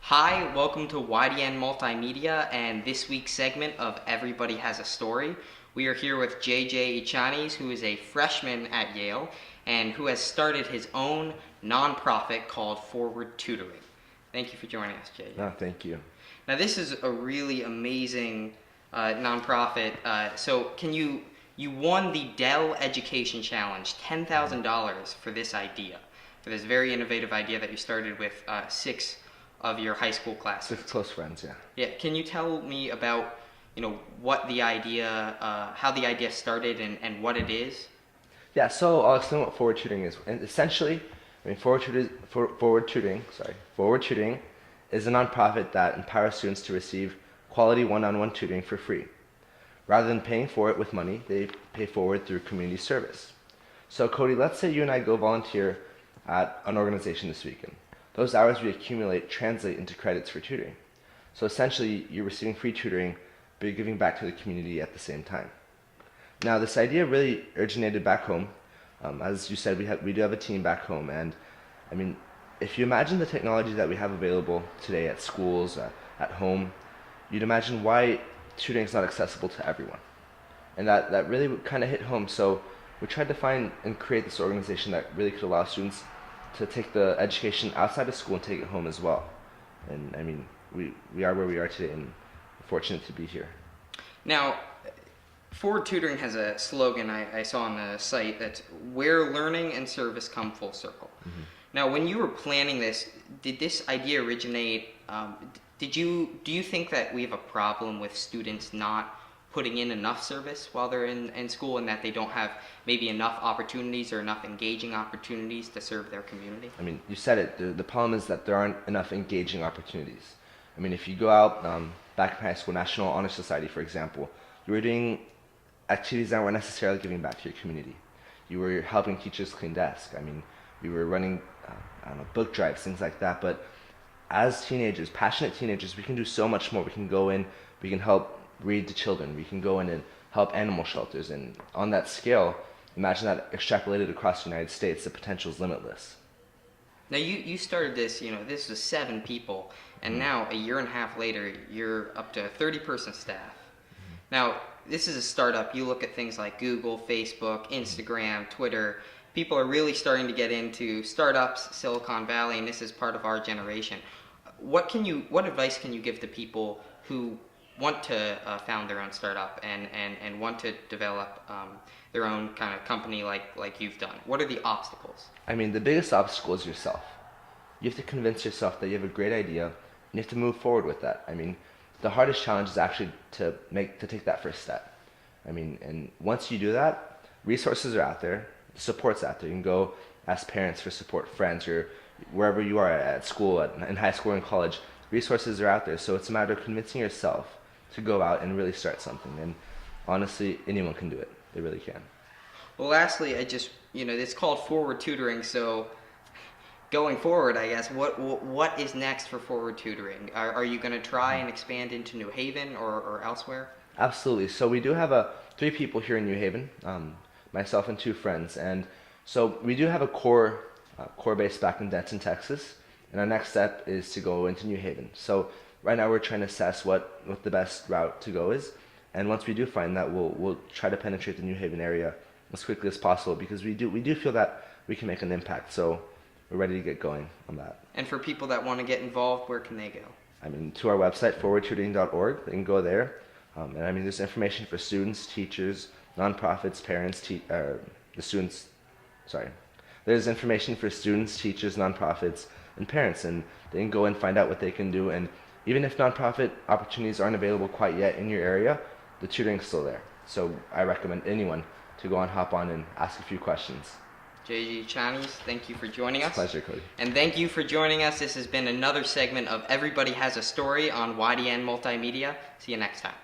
Hi, welcome to YDN Multimedia and this week's segment of Everybody Has a Story. We are here with JJ Echaniz, who is a freshman at Yale and who has started his own nonprofit called Forward Tutoring. Thank you for joining us, JJ. No, thank you. Now, this is a really amazing nonprofit. You won the Dell Education Challenge, $10,000 for this idea, for this very innovative idea that you started with six of your high school classes. 6 close friends, yeah. Yeah, can you tell me about, what the idea, how the idea started and what it is? Yeah, so I'll explain what Forward Tutoring is. And essentially, Forward Tutoring is a nonprofit that empowers students to receive quality one-on-one tutoring for free. Rather than paying for it with money, they pay forward through community service. So Cody, let's say you and I go volunteer at an organization this weekend. Those hours we accumulate translate into credits for tutoring. So essentially, you're receiving free tutoring, but you're giving back to the community at the same time. Now, this idea really originated back home. As you said, we do have a team back home, and if you imagine the technology that we have available today at schools, at home, you'd imagine why tutoring is not accessible to everyone. And that really kind of hit home. So we tried to find and create this organization that really could allow students to take the education outside of school and take it home as well. And we are where we are today and fortunate to be here. Now, Forward Tutoring has a slogan I saw on the site that's where learning and service come full circle. Mm-hmm. Now, when you were planning this, did this idea originate, do you think that we have a problem with students not putting in enough service while they're in school and that they don't have maybe enough opportunities or enough engaging opportunities to serve their community? You said it. The problem is that there aren't enough engaging opportunities. If you go out, back in high school, National Honor Society, for example, you were doing activities that weren't necessarily giving back to your community. You were helping teachers clean desks. We were running, book drives, things like that. But as teenagers, passionate teenagers, we can do so much more. We can go in, we can help read to children. We can go in and help animal shelters. And on that scale, imagine that extrapolated across the United States, the potential is limitless. Now you started this, this was 7 people, and now a year and a half later, you're up to a 30-person staff. Mm-hmm. Now, this is a startup. You look at things like Google, Facebook, Instagram, Twitter. People are really starting to get into startups, Silicon Valley, and this is part of our generation. What advice can you give to people who want to found their own startup and want to develop their own kind of company like you've done? What are the obstacles? The biggest obstacle is yourself. You have to convince yourself that you have a great idea and you have to move forward with that. The hardest challenge is actually to take that first step. And once you do that, resources are out there, support's out there. You can go ask parents for support, friends, or wherever you are at school, in high school, or in college. Resources are out there, so it's a matter of convincing yourself to go out and really start something. And honestly, anyone can do it. They really can. Well, lastly, it's called Forward Tutoring, so going forward, I guess, what is next for Forward Tutoring? Are you going to try and expand into New Haven or elsewhere? Absolutely. So we do have 3 people here in New Haven, myself and 2 friends. And so we do have a core base back in Denton, Texas. And our next step is to go into New Haven. So right now we're trying to assess what the best route to go is. And once we do find that, we'll try to penetrate the New Haven area as quickly as possible because we do feel that we can make an impact. So we're ready to get going on that. And for people that want to get involved, where can they go? To our website, forwardtutoring.org. They can go there. There's information for students, teachers, nonprofits, parents, There's information for students, teachers, nonprofits, and parents, and they can go and find out what they can do. And even if nonprofit opportunities aren't available quite yet in your area, the tutoring is still there. So I recommend anyone to go and hop on and ask a few questions. JJ Echaniz, thank you for joining us. Pleasure, Cody. And thank you for joining us. This has been another segment of Everybody Has a Story on YDN Multimedia. See you next time.